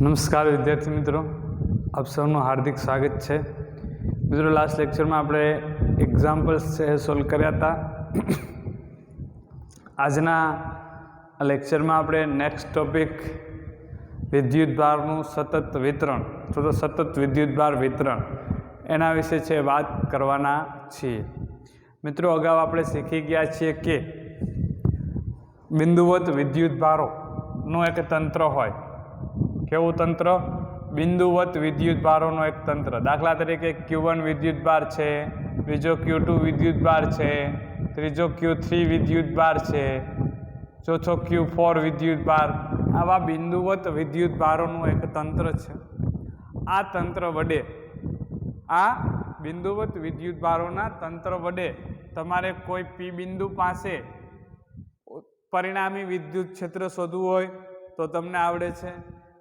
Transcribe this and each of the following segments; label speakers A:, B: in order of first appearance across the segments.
A: નમસ્કાર વિદ્યાર્થી મિત્રો, આપ સૌનું હાર્દિક સ્વાગત છે. મિત્રો, લાસ્ટ લેક્ચરમાં આપણે એક્ઝામ્પલ્સ છે સોલ્વ કર્યા હતા. આજના લેક્ચરમાં આપણે નેક્સ્ટ ટોપિક વિદ્યુતભારનું સતત વિતરણ અથવા તો સતત વિદ્યુતભાર વિતરણ એના વિશે છે વાત કરવાના છીએ. મિત્રો, અગાઉ આપણે શીખી ગયા છીએ કે બિંદુવત વિદ્યુતભારોનું એક તંત્ર હોય. કેવું તંત્ર? બિંદુવત વિદ્યુતભારોનો એક તંત્ર. દાખલા તરીકે Q1 વિદ્યુતભાર છે, બીજો Q2 વિદ્યુતભાર છે, ત્રીજો Q3 વિદ્યુતભાર છે, ચોથો Q4 વિદ્યુતભાર. આવા બિંદુવત વિદ્યુતભારોનું એક તંત્ર છે. આ તંત્ર વડે, આ બિંદુવત વિદ્યુતભારોના તંત્ર વડે તમારે કોઈ P બિંદુ પાસે પરિણામી વિદ્યુત ક્ષેત્ર શોધવું હોય તો તમને આવડે છે.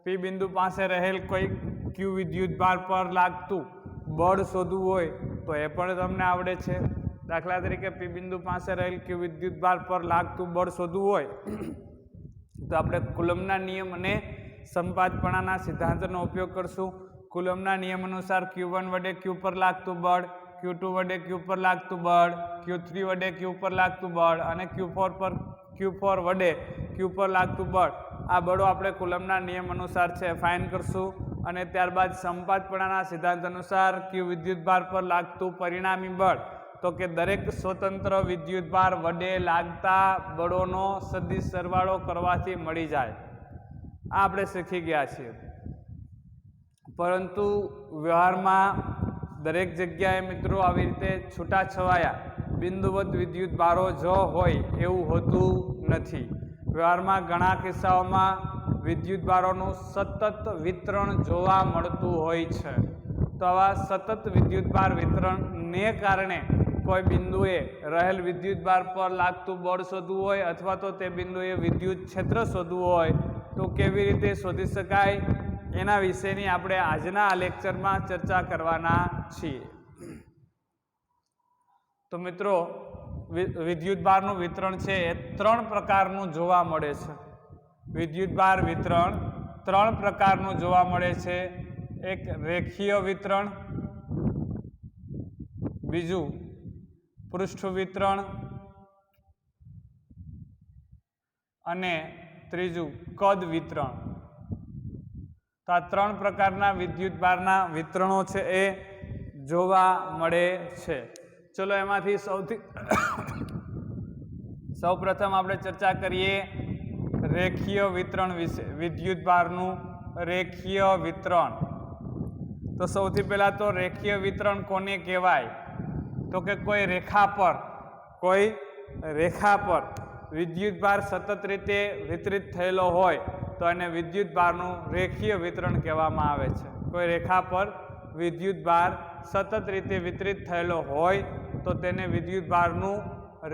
A: P બિંદુ પાસે રહેલ કોઈ Q વિદ્યુતભાર પર લાગતું બળ શોધવું હોય તો એ પણ તમને આવડે છે. દાખલા તરીકે P બિંદુ પાસે રહેલ Q વિદ્યુતભાર પર લાગતું બળ શોધવું હોય તો આપણે કુલમ્બના નિયમ અને સંપાતપણાના સિદ્ધાંતનો ઉપયોગ કરશું. કુલમ્બના નિયમ અનુસાર Q1 વડે Q પર લાગતું બળ, Q2 વડે Q પર લાગતું બળ, Q3 વડે Q પર લાગતું બળ અને Q4 વડે Q પર લાગતું બળ, આ બળો આપણે કુલમ્બના નિયમ અનુસાર છે ફાઇન કરશું. અને ત્યારબાદ સંપાતપણાના સિદ્ધાંત અનુસાર Q વિદ્યુતભાર પર લાગતું પરિણામી બળ, તો કે દરેક સ્વતંત્ર વિદ્યુતભાર વડે લાગતા બળોનો સદિશ સરવાળો કરવાથી મળી જાય. આ આપણે શીખી ગયા છીએ. પરંતુ વ્યવહારમાં દરેક જગ્યાએ મિત્રો આવી રીતે છૂટાછવાયા બિંદુવત વિદ્યુતભારો જો હોય એવું હોતું નથી. વ્યવહારમાં ઘણા કિસ્સાઓમાં વિદ્યુતભારોનું સતત વિતરણ જોવા મળતું હોય છે. તો આવા સતત વિદ્યુતભાર વિતરણને કારણે કોઈ બિંદુએ રહેલ વિદ્યુતભાર પર લાગતું બળ શોધવું હોય અથવા તો તે બિંદુએ વિદ્યુત ક્ષેત્ર શોધવું હોય તો કેવી રીતે શોધી શકાય એના વિશેની આપણે આજના આ લેક્ચરમાં ચર્ચા કરવાના છીએ. તો મિત્રો, વિદ્યુતભારનું વિતરણ છે એ ત્રણ પ્રકારનું જોવા મળે છે. વિદ્યુતભાર વિતરણ ત્રણ પ્રકારનું જોવા મળે છે. એક રેખીય વિતરણ, બીજું પૃષ્ઠ વિતરણ અને ત્રીજું કદ વિતરણ. તો આ ત્રણ પ્રકારના વિદ્યુતભારના વિતરણો છે એ જોવા મળે છે. ચલો, એમાંથી સૌપ્રથમ આપણે ચર્ચા કરીએ રેખીય વિતરણ વિશે. વિદ્યુતભારનું રેખીય વિતરણ. તો સૌથી પહેલા તો રેખીય વિતરણ કોને કહેવાય? તો કે કોઈ રેખા પર વિદ્યુતભાર સતત રીતે વિતરિત થયેલો હોય તો એને વિદ્યુતભારનું રેખીય વિતરણ કહેવામાં આવે છે. કોઈ રેખા પર વિદ્યુતભાર સતત રીતે વિતરિત થયેલો હોય તો તેને વિદ્યુતભારનું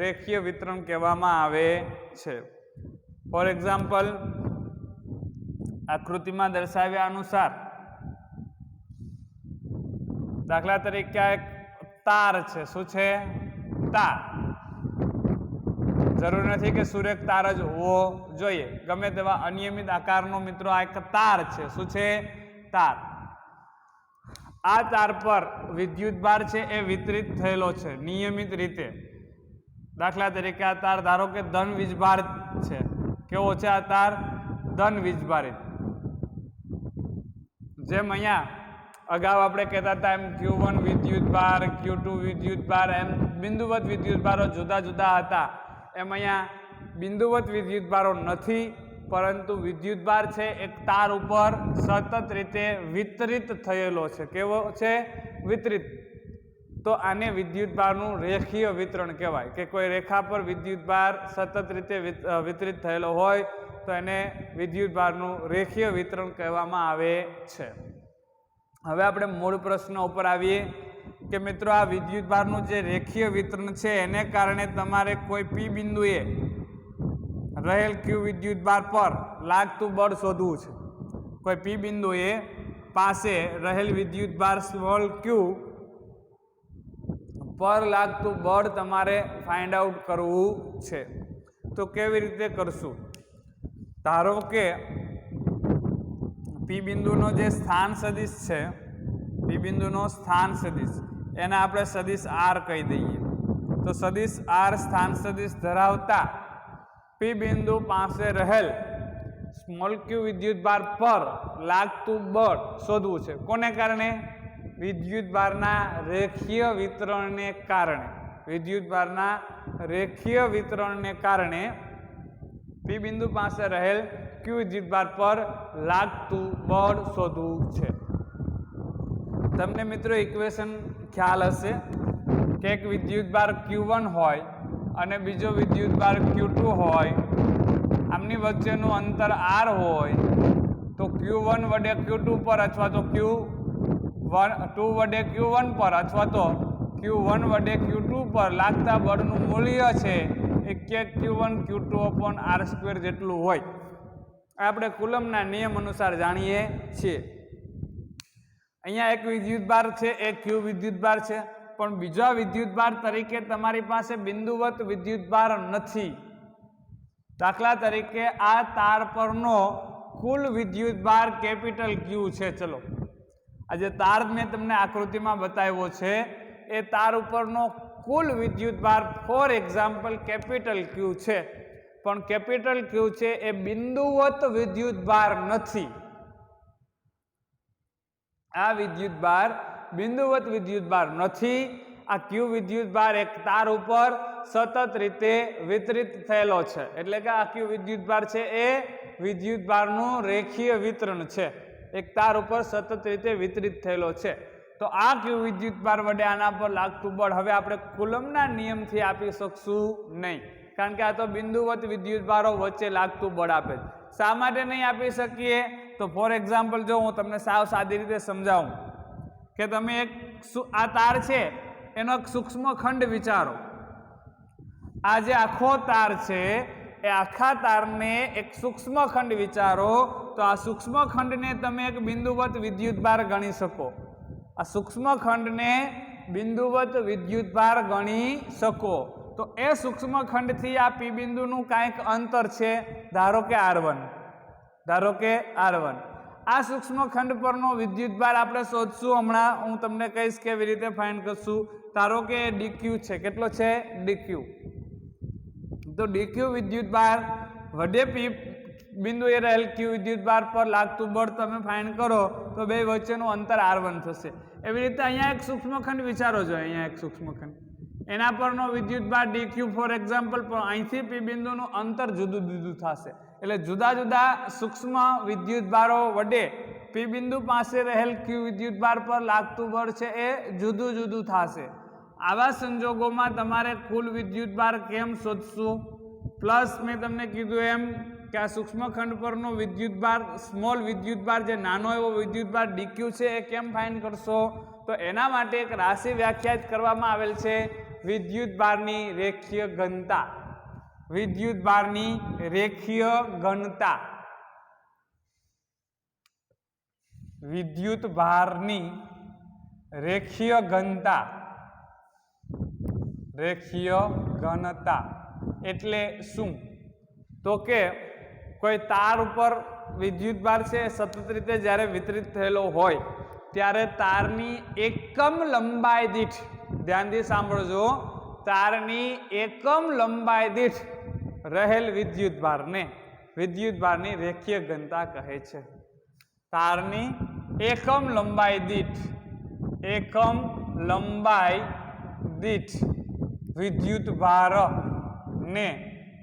A: રેખીય વિતરણ કહેવામાં આવે છે. ફોર એક્ઝામ્પલ, આકૃતિમાં દર્શાવ્યા અનુસાર દાખલા તરીકે આ એક તાર છે. શું છે? તાર. જરૂર નથી કે સુરેખ તાર જ હોવો જોઈએ. ગમે તેવા અનિયમિત આકારનો મિત્રો આ એક તાર છે. શું છે? તાર. આ તાર પર વિદ્યુતભાર છે એ વિતરિત થયેલો છે નિયમિત રીતે. દાખલા તરીકે આ તાર ધારો કે ધન વીજભારિત છે. કેવો છે આ તાર? ધન વીજભારિત. જેમ અહીંયા અગાઉ આપણે કહેતા હતા એમ Q1 વિદ્યુતભાર, Q2 વિદ્યુતભાર, એમ બિંદુવત વિદ્યુતભારો જુદા જુદા હતા. એમ અહીંયા બિંદુવત વિદ્યુતભારો નથી, પરંતુ વિદ્યુતભાર છે એક તાર ઉપર સતત રીતે વિતરિત થયેલો છે. કેવો છે? વિતરિત. તો આને વિદ્યુતભારનું રેખીય વિતરણ કહેવાય. કે કોઈ રેખા પર વિદ્યુતભાર સતત રીતે વિતરિત થયેલો હોય તો એને વિદ્યુતભારનું રેખીય વિતરણ કહેવામાં આવે છે. હવે આપણે મૂળ પ્રશ્ન ઉપર આવીએ કે મિત્રો, આ વિદ્યુતભારનું જે રેખીય વિતરણ છે એને કારણે તમારે કોઈ P બિંદુએ રહેલ Q વિદ્યુતભાર પર લાગતું બળ શોધવું છે. કોઈ P બિંદુએ પાસે રહેલ વિદ્યુતભાર સ્મોલ q પર લાગતું બળ તમારે ફાઇન્ડ આઉટ કરવું છે. તો કેવી રીતે કરશું? ધારો કે પી બિંદુનો જે સ્થાન સદિશ છે, પી બિંદુનો સ્થાન સદિશ એને આપણે સદિશ આર કહી દઈએ. તો સદિશ આર સ્થાન સદિશ ધરાવતા પી બિંદુ પાસે રહેલ સ્મોલ ક્યુ વિદ્યુતભાર પર લાગતું બળ શોધવું છે. કોને કારણે? વિદ્યુતભારના રેખીય વિતરણને કારણે. વિદ્યુતભારના રેખીય વિતરણને કારણે પી બિંદુ પાસે રહેલ ક્યુ વિદ્યુતભાર પર લાગતું બળ શોધવું છે. તમને મિત્રો ઇક્વેશન ખ્યાલ હશે કે એક વિદ્યુતભાર Q1 હોય અને બીજો વિદ્યુતભાર Q2 હોય, આમની વચ્ચેનું અંતર R હોય તો Q1 વડે Q2 પર અથવા તો Q2 વડે Q1 પર અથવા તો Q1 વડે Q2 પર લાગતા બળનું મૂલ્ય છે એ Q1 Q2/R² જેટલું હોય. આપણે કુલમ્બના નિયમ અનુસાર જાણીએ છીએ. અહીંયા એક વિદ્યુતભાર છે, એ Q વિદ્યુતભાર છે, પણ બીજા વિદ્યુતભાર તરીકે તમારી પાસે બિંદુવત વિદ્યુતભાર નથી. દાખલા તરીકે આ તાર પરનો કુલ વિદ્યુતભાર કેપિટલ Q છે. ચલો, આ જે તાર મેં તમને આકૃતિમાં બતાવ્યો છે એ તાર ઉપરનો કુલ વિદ્યુતભાર ફોર એક્ઝામ્પલ કેપિટલ Q છે, પણ કેપિટલ Q છે એ બિંદુવત વિદ્યુતભાર નથી. આ વિદ્યુતભાર બિંદુવત વિદ્યુતભાર નથી. આ Q વિદ્યુતભાર એક તાર ઉપર સતત રીતે વિતરિત થયેલો છે, એટલે કે આ Q વિદ્યુતભાર છે એ વિદ્યુતભારનું રેખીય વિતરણ છે, એક તાર ઉપર સતત રીતે વિતરિત થયેલો છે. તો આ Q વિદ્યુતભાર વડે આના પર લાગતું બળ હવે આપણે કુલમ્બના નિયમથી આપી શકશું નહીં, કારણ કે આ તો બિંદુવત વિદ્યુતભારો વચ્ચે લાગતું બળ આપે છે. શા માટે નહીં આપી શકીએ? તો ફોર એક્ઝામ્પલ જો હું તમને સાવ સાદી રીતે સમજાવું કે તમે એક આ તાર છે એનો એક સૂક્ષ્મ ખંડ વિચારો. આ જે આખો તાર છે એ આખા તારને એક સૂક્ષ્મ ખંડ વિચારો, તો આ સૂક્ષ્મ ખંડને તમે એક બિંદુવત વિદ્યુતભાર ગણી શકો. આ સૂક્ષ્મ ખંડને બિંદુવત વિદ્યુતભાર ગણી શકો. તો એ સૂક્ષ્મ ખંડથી આ પી બિંદુનું કાંઈક અંતર છે, ધારો કે R1. ધારો કે R1. આ સૂક્ષ્મ ખંડ પરનો વિદ્યુતભાર આપણે શોધશું. હમણાં હું તમને કહીશ કેવી રીતે ફાઇન્ડ કરશું. ધારો કે dq છે. કેટલો છે? dq. તો dq વિદ્યુતભાર વડે પી બિંદુએ રહેલ Q વિદ્યુતભાર પર લાગતું બળ તમે ફાઇન્ડ કરો તો બે વચ્ચેનું અંતર R1 થશે. એવી રીતે અહીંયા એક સૂક્ષ્મખંડ વિચારો છો. અહીંયા એક સૂક્ષ્મખંડ, એના પરનો વિદ્યુતભાર dq ફોર એક્ઝામ્પલ, પણ અહીંથી પી બિંદુનું અંતર જુદું જુદું થશે. એટલે જુદા જુદા સૂક્ષ્મ વિદ્યુતભારો વડે પી બિંદુ પાસે રહેલ Q વિદ્યુતભાર પર લાગતું બળ છે એ જુદું જુદું થશે. આવા સંજોગોમાં તમારે કુલ વિદ્યુતભાર કેમ શોધશું? પ્લસ મેં તમને કીધું એમ કે આ સૂક્ષ્મખંડ પરનો વિદ્યુતભાર, સ્મોલ વિદ્યુતભાર, જે નાનો એવો વિદ્યુતભાર dq છે એ કેમ ફાઇન્ડ કરશો? તો એના માટે એક રાશિ વ્યાખ્યાયિત કરવામાં આવેલ છે, વિદ્યુતભારની રેખીય ઘનતા. વિદ્યુતભારની રેખીય ઘનતા. વિદ્યુતભારની રેખીય ઘનતા. રેખીય ઘનતા એટલે શું? તો કે કોઈ તાર ઉપર વિદ્યુતભાર છે સતત રીતે જ્યારે વિતરિત થયેલો હોય ત્યારે તારની એકમ લંબાઈ દીઠ, ધ્યાનથી સાંભળજો, તારની એકમ લંબાઈ દીઠ રહેલ વિદ્યુતભારની રેખીય ઘનતા કહે છે. તારની એકમ લંબાઈ દીઠ વિદ્યુતભારને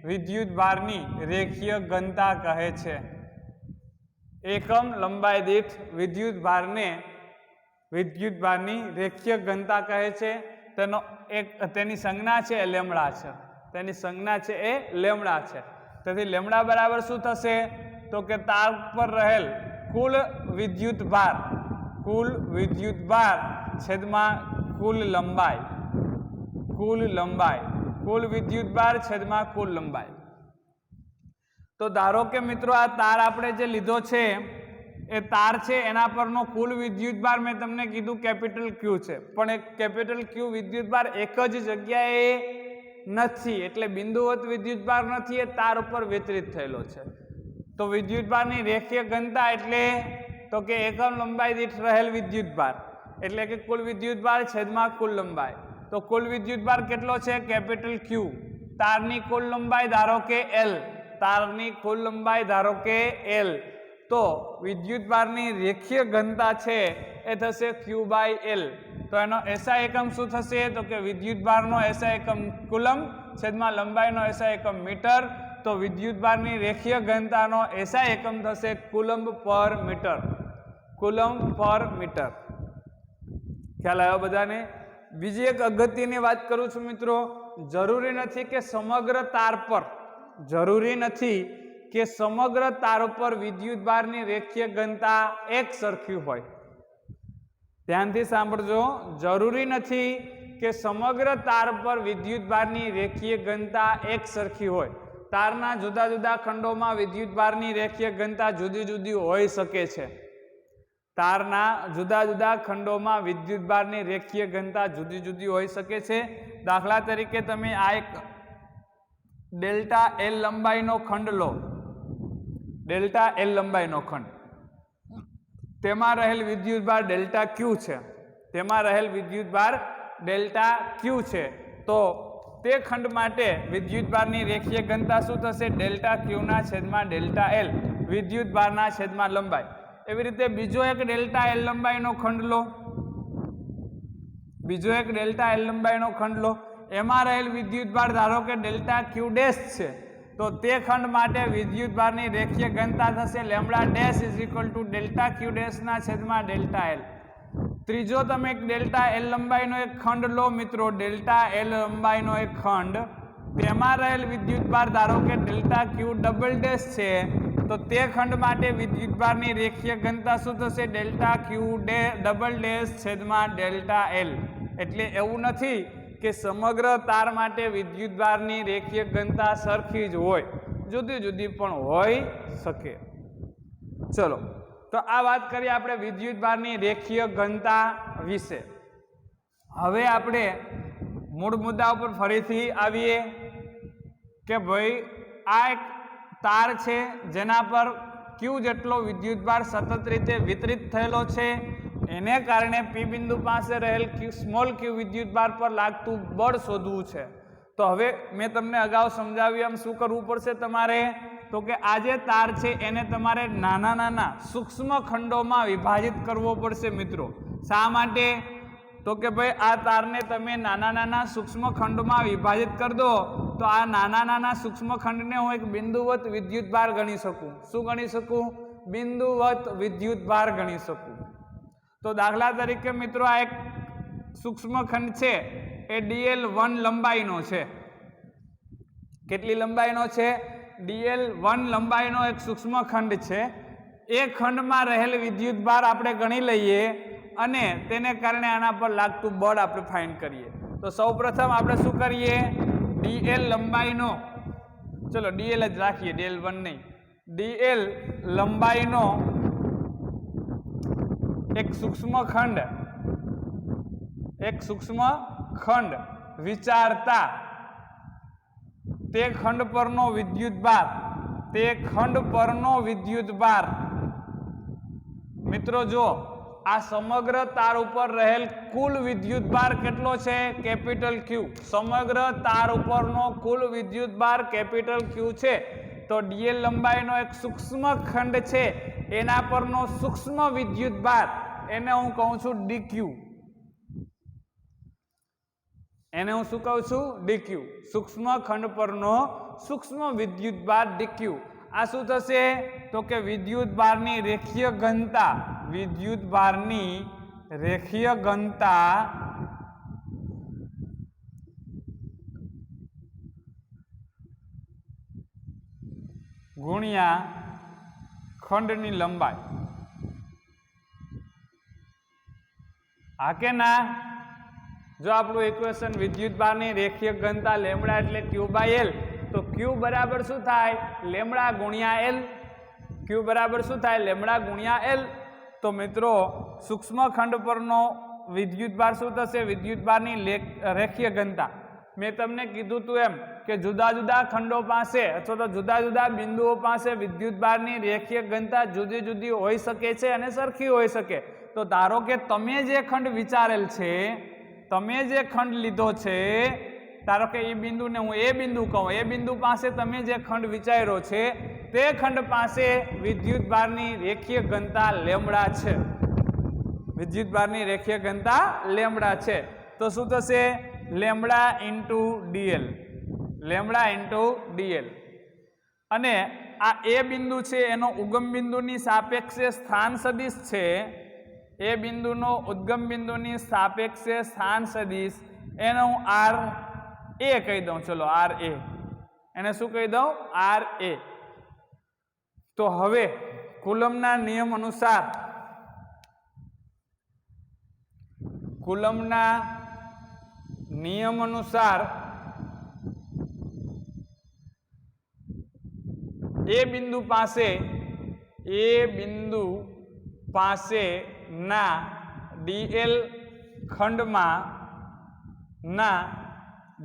A: વિદ્યુતભારની રેખીય ઘનતા કહે છે. એકમ લંબાઈ દીઠ વિદ્યુતભારની રેખીય ઘનતા કહે છે. તેની સંજ્ઞા છે એ લેમડા છે. તેની સંજ્ઞા છે એ લેમડા છે. તેથી લેમડા બરાબર શું થશે? તો કે તાર પર રહેલ કુલ વિદ્યુતભાર છેદમાં કુલ લંબાઈ. કુલ વિદ્યુતભાર છેદમાં કુલ લંબાઈ. તો ધારો કે મિત્રો આ તાર આપણે જે લીધો છે એ તાર છે એના પરનો કુલ વિદ્યુતભાર મેં તમને કીધું કેપિટલ Q છે, પણ એક કેપિટલ Q વિદ્યુતભાર એક જ જગ્યાએ નથી, એટલે બિંદુવત વિદ્યુતભાર નથી, એ તાર ઉપર વિતરિત થયેલો છે. તો વિદ્યુતભારની રેખીય ઘનતા એટલે તો કે એકમ લંબાઈ દીઠ રહેલ વિદ્યુતભાર એટલે કે કુલ વિદ્યુતભાર છેદમાં કુલ લંબાઈ. તો કુલ વિદ્યુતભાર કેટલો છે? કેપિટલ ક્યુ. તારની કુલ લંબાઈ ધારો કે એલ, તારની કુલ લંબાઈ ધારો કે એલ, તો વિદ્યુતભારની રેખીય ઘનતા છે એ થશે ક્યુ બાય એલ. તો એનો એસઆઈ એકમ શું થશે? તો કે વિદ્યુતભારનો એસઆઈ એકમ કુલમ છેદમાં લંબાઈનો એસઆઈ એકમ મીટર. તો વિદ્યુતભારની રેખીય ઘનતાનો એસઆઈ એકમ થશે કુલમ્બ પર મીટર. કુલમ્બ પર મીટર. ખ્યાલ આવ્યો બધાને? બીજી એક અગત્યની વાત કરું છું મિત્રો, જરૂરી નથી કે સમગ્ર તાર પર, જરૂરી નથી કે સમગ્ર તાર ઉપર વિદ્યુતભારની રેખીય ઘનતા એક સરખી હોય. ધ્યાનથી સાંભળજો, જરૂરી નથી કે સમગ્ર તાર પર વિદ્યુતભારની રેખીય ઘનતા એક સરખી હોય. તારના જુદા જુદા ખંડોમાં વિદ્યુતભારની રેખીય ઘનતા જુદી જુદી હોઈ શકે છે. તારના જુદા જુદા ખંડોમાં વિદ્યુતભારની રેખીય ઘનતા જુદી જુદી હોઈ શકે છે. દાખલા તરીકે તમે આ એક ડેલ્ટા એલ લંબાઈનો ખંડ લો, ડેલ્ટા એલ લંબાઈનો ખંડ, તેમાં રહેલ વિદ્યુતભાર ડેલ્ટા ક્યુ છે, તેમાં રહેલ વિદ્યુતભાર ડેલ્ટા ક્યુ છે. તો તે ખંડ માટે વિદ્યુતભારની રેખીય ઘનતા શું થશે? ડેલ્ટા ક્યુના છેદમાં ડેલ્ટા એલ, વિદ્યુતભારના છેદમાં લંબાઈ. એવી રીતે બીજો એક ડેલ્ટા એલ લંબાઈનો ખંડ લો, બીજો એક ડેલ્ટા એલ લંબાઈનો ખંડ લો, એમાં રહેલ વિદ્યુતભાર ધારો કે ડેલ્ટા ક્યુ ડેશ છે. તો તે ખંડ માટે વિદ્યુતભારની રેખીય ઘનતા થશે lambda dash is equal to delta Q ડેશના છેદમાં ડેલ્ટા એલ. ત્રીજો તમે એક ડેલ્ટા એલ લંબાઈનો એક ખંડ લો મિત્રો, ડેલ્ટા એલ લંબાઈનો એક ખંડ, તેમાં રહેલ વિદ્યુતભાર ધારો કે ડેલ્ટા ક્યુ ડબલ ડેશ છે. તો તે ખંડ માટે વિદ્યુતભારની રેખીય ઘનતા શું થશે? ડેલ્ટા ક્યુ ડબલ ડેશ છેદમાં ડેલ્ટા એલ. એટલે એવું નથી કે સમગ્ર તાર માટે વિદ્યુતભારની રેખીય ઘનતા સરખી જ હોય, જુદી જુદી પણ હોઈ શકે. ચલો, તો આ વાત કરીએ આપણે વિદ્યુતભારની રેખીય ઘનતા વિશે. હવે આપણે મૂળ મુદ્દા ઉપર ફરીથી આવીએ કે ભાઈ આ એક તાર છે જેના પર ક્યુ જેટલો વિદ્યુતભાર સતત રીતે વિતરિત થયેલો છે. એને કારણે પી બિંદુ પાસે રહેલ સ્મોલ ક્યુ વિદ્યુતભાર પર લાગતું બળ શોધવું છે. તો હવે મેં તમને અગાઉ સમજાવ્યું એમ શું કરવું પડશે તમારે? તો કે આ જે તાર છે એને તમારે નાના નાના સૂક્ષ્મ ખંડોમાં વિભાજિત કરવો પડશે મિત્રો. શા માટે? તો કે ભાઈ આ તારને તમે નાના નાના સૂક્ષ્મ ખંડમાં વિભાજિત કરી દો તો આ નાના નાના સૂક્ષ્મ ખંડને હું એક બિંદુવત વિદ્યુતભાર ગણી શકું. શું ગણી શકું? બિંદુવત વિદ્યુતભાર ગણી શકું. તો દાખલા તરીકે મિત્રો આ એક સૂક્ષ્મ ખંડ છે એ DL1 લંબાઈનો છે. કેટલી લંબાઈનો છે? DL1 લંબાઈનો એક સૂક્ષ્મ ખંડ છે. એ ખંડમાં રહેલ વિદ્યુતભાર આપણે ગણી લઈએ અને તેને કારણે આના પર લાગતું બળ આપણે ફાઇન્ડ કરીએ. તો સૌપ્રથમ આપણે શું કરીએ? DL લંબાઈનો, ચલો DL જ રાખીએ, DL1 નહીં, DL લંબાઈનો એક સૂક્ષ્મ ખંડ વિચારતા તે ખંડ પરનો વિદ્યુતભાર મિત્રો જો આ સમગ્ર તાર ઉપર રહેલ કુલ વિદ્યુતભાર કેટલો છે? કેપિટલ ક્યુ. સમગ્ર તાર ઉપરનો કુલ વિદ્યુતભાર કેપિટલ ક્યુ છે. તો DL લંબાઈનો એક સૂક્ષ્મ ખંડ છે એના પરનો સૂક્ષ્મ વિદ્યુતભાર એને હું કહું છું DQ. એને હું શું કહું છું? DQ. સૂક્ષ્મ ખંડ પરનો સૂક્ષ્મ વિદ્યુતભાર DQ. આ શું થશે? તો કે વિદ્યુતભારની રેખીય ઘનતા, વિદ્યુતભારની રેખીય ઘનતા ગુણ્યા ખંડની લંબાઈ. હા કે ના? જો આપણું ઇક્વેશન વિદ્યુતભારની રેખીય ઘનતા લેમ્બડા એટલે ક્યુ બાય એલ, તો ક્યુ બરાબર શું થાય? લેમ્બડા ગુણ્યા એલ. ક્યુ બરાબર શું થાય? લેમ્બડા ગુણ્યા એલ. તો મિત્રો સૂક્ષ્મ ખંડ પરનો વિદ્યુતભાર શું થશે? વિદ્યુતભારની રેખીય ઘનતા. મેં તમને કીધું હતું એમ કે જુદા જુદા ખંડો પાસે અથવા તો જુદા જુદા બિંદુઓ પાસે વિદ્યુતભારની રેખીય ઘનતા જુદી જુદી હોઈ શકે છે અને સરખી હોઈ શકે. તો ધારો કે તમે જે ખંડ વિચારેલ છે, તમે જે ખંડ લીધો છે, ધારો કે એ બિંદુને હું એ બિંદુ કહું, એ બિંદુ પાસે તમે જે ખંડ વિચાર્યો છે તે ખંડ પાસે વિદ્યુતભારની રેખીય ઘનતા લેમ્બડા છે. વિદ્યુતભારની રેખીય ઘનતા લેમ્બડા છે. તો શું થશે? Lambda into DL, lambda into DL. અને આ એ બિંદુ છે એનો ઉગમ બિંદુની સાપેક્ષે સ્થાન સદિશ છે. એ બિંદુનો ઉદ્ગમ બિંદુની સાપેક્ષે સ્થાન સદિશ એનો હું આર એ કહી દઉં. ચલો આર એ, એને શું કહી દઉં? આર એ. તો હવે કુલમના નિયમ અનુસાર, કુલમના નિયમ અનુસાર એ બિંદુ પાસે ના ડીએલ ખંડમાં ના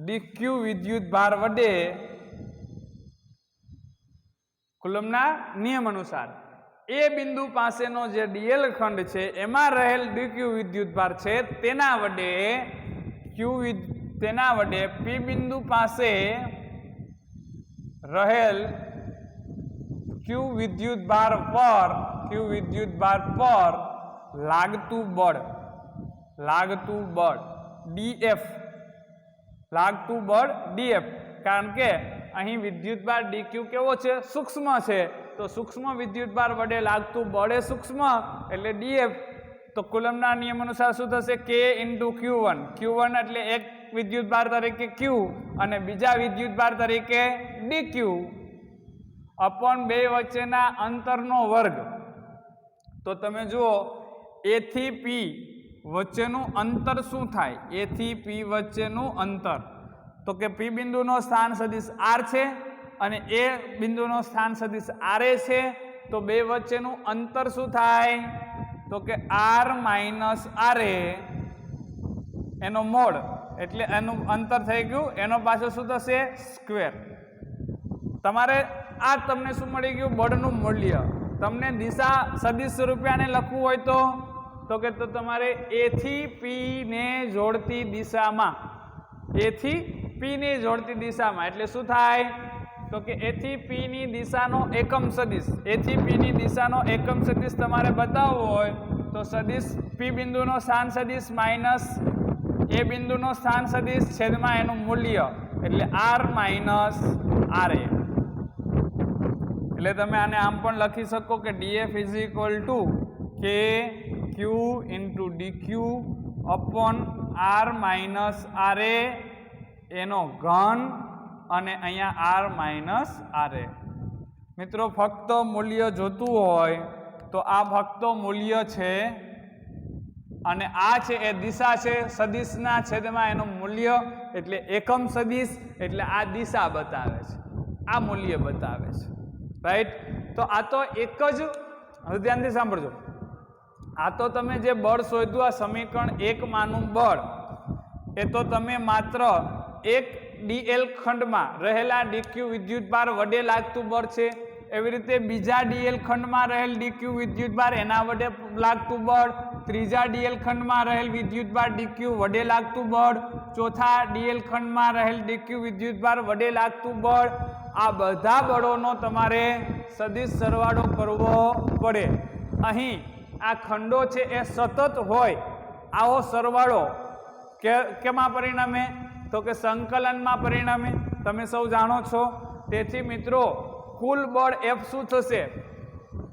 A: ડીક્યુ વિદ્યુતભાર વડે, કુલમના નિયમ અનુસાર એ બિંદુ પાસેનો જે ડીએલ ખંડ છે એમાં રહેલ ડીક્યુ વિદ્યુતભાર છે તેના વડે પી બિંદુ પાસે રહેલ ક્યુ વિદ્યુતભાર પર લાગતું બળ ડીએફ, લાગતું બળ ડીએફ. કારણ કે અહીં વિદ્યુતભાર ડીક્યુ કેવો છે? સૂક્ષ્મ છે. તો સૂક્ષ્મ વિદ્યુતભાર વડે લાગતું બળ એ સૂક્ષ્મ એટલે ડીએફ. તો કુલમના નિયમ અનુસાર શું થશે? K into Q1. Q1 એટલે એક વિદ્યુતભાર તરીકે Q અને બીજા વિદ્યુતભાર તરીકે ડીક્યુ અપોન બે વચ્ચેના અંતરનો વર્ગ. તો તમે જુઓ એ થી પી વચ્ચેનું અંતર શું થાય? એ થી પી વચ્ચેનું અંતર, તો કે પી બિંદુનો સ્થાન સદિશ આર છે અને એ બિંદુનો સ્થાન સદિશ આર એ છે. તો બે વચ્ચેનું અંતર શું થાય? તો કે આર માઇનસ આર એ એનો મોડ, એટલે એનું અંતર થઈ ગયું. એનો પાછો શું થશે? સ્ક્વેર. તમારે આ તમને શું મળી ગયું? બળનું મૂલ્ય. તમને દિશા સદિશ સ્વરૂપિયાને લખવું હોય તો કે તો તમારે એ થી પી ને જોડતી દિશામાં, એ થી પી ને જોડતી દિશામાં એટલે શું થાય? તો કે એ થી પી ની દિશાનો એકમ સદિશ, એ થી પી ની દિશાનો એકમ સદિશ તમારે બતાવવો હોય તો સદિશ પી બિંદુનો સ્થાન સદિશ માઇનસ એ બિંદુનો સ્થાન સદિશ છેદમાં એનું મૂલ્ય એટલે આર માઇનસ આર એ. એટલે તમે આને આમ પણ લખી શકો કે DF is equal to K Q into DQ upon R minus R A એનો ઘન અને અહીંયા આર માઇનસ આર એ. મિત્રો ફક્ત મૂલ્ય જોતું હોય તો આ ફક્ત મૂલ્ય છે અને આ છે એ દિશા છે. સદિશના છેદમાં એનું મૂલ્ય એટલે એકમ સદિશ એટલે આ દિશા બતાવે છે, આ મૂલ્ય બતાવે છે. રાઈટ? તો આ તો એક જ, હવે ધ્યાનથી સાંભળજો, આ તો તમે જે બળ શોધ્યું આ સમીકરણ 1 માનું બળ એ તો તમે માત્ર એક ડીએલ ખંડમાં રહેલા ડીક્યુ વિદ્યુતભાર વડે લાગતું બળ છે. એવી રીતે બીજા ડીએલ ખંડમાં રહેલ ડીક્યુ વિદ્યુતભાર એના વડે લાગતું બળ, ત્રીજા ડીએલ ખંડમાં રહેલ વિદ્યુતભાર ડીક્યુ વડે લાગતું બળ, ચોથા ડીએલ ખંડમાં રહેલ ડીક્યુ વિદ્યુતભાર વડે લાગતું બળ. આ બધા બળોનો તમારે સદિશ સરવાળો કરવો પડે. અહીં આ ખંડો છે એ સતત હોય આવો સરવાળો કેમાં પરિણમે? તો કે સંકલનમાં પરિણમે. તમે સૌ જાણો છો. તેથી મિત્રો કુલ બળ F શું થશે?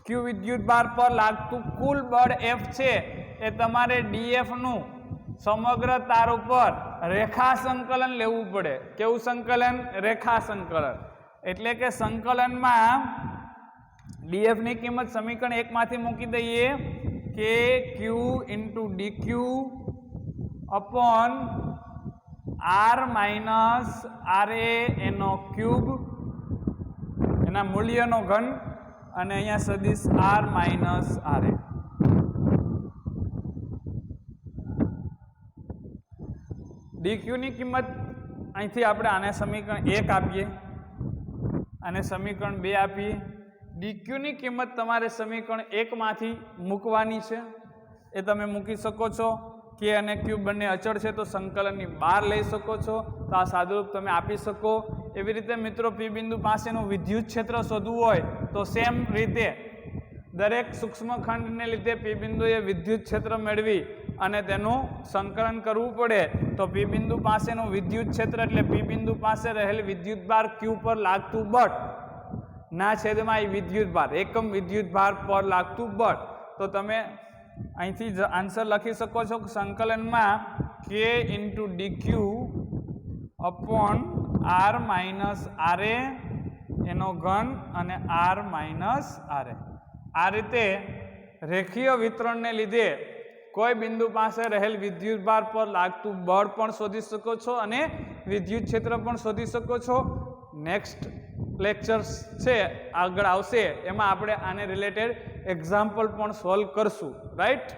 A: ક્યુ વિદ્યુતભાર પર લાગતું કુલ બળ F છે એ તમારે DF નું સમગ્ર તાર ઉપર રેખા સંકલન લેવું પડે. કેવું સંકલન? રેખા સંકલન. એટલે કે સંકલનમાં DF ની કિંમત સમીકરણ 1 માંથી મૂકી દઈએ કે Q into DQ upon R minus R A એનો ક્યુબ એના મૂલ્યનો ઘન અને અહીંયા સદિશ R minus R A. D Q ની કિંમત અહીંથી આપણે આને સમીકરણ 1 આપીએ, અને સમીકરણ 2 આપીએ. ડીક્યુની કિંમત તમારે સમીકરણ 1 માંથી મૂકવાની છે, એ તમે મૂકી શકો છો. કે અને ક્યુ બંને અચળ છે તો સંકલનની બહાર લઈ શકો છો, તો આ સાદુરૂપ તમે આપી શકો. એવી રીતે મિત્રો પી બિંદુ પાસેનું વિદ્યુત ક્ષેત્ર શોધવું હોય તો સેમ રીતે દરેક સૂક્ષ્મખંડને લીધે પી બિંદુએ વિદ્યુત ક્ષેત્ર મેળવી અને તેનું સંકલન કરવું પડે. તો પી બિંદુ પાસેનું વિદ્યુત ક્ષેત્ર એટલે પી બિંદુ પાસે રહેલ વિદ્યુત ભાર ક્યુ પર લાગતું બળ ના છેદમાં વિદ્યુત ભાર, એકમ વિદ્યુત ભાર પર લાગતું બળ. તો તમે અહીંથી આન્સર લખી શકો છો કે સંકલનમાં કે into DQ upon R minus R A એનો ઘન અને આર માઇનસ આરએ. આ રીતે રેખીય વિતરણને લીધે કોઈ બિંદુ પાસે રહેલ વિદ્યુત ભાર પર લાગતું બળ પણ શોધી શકો છો અને વિદ્યુત ક્ષેત્ર પણ શોધી શકો છો. નેક્સ્ટ લેક્ચર્સ છે આગળ આવશે, એમાં આપણે આને રિલેટેડ એક્ઝામ્પલ પણ સોલ્વ કરશું. રાઈટ.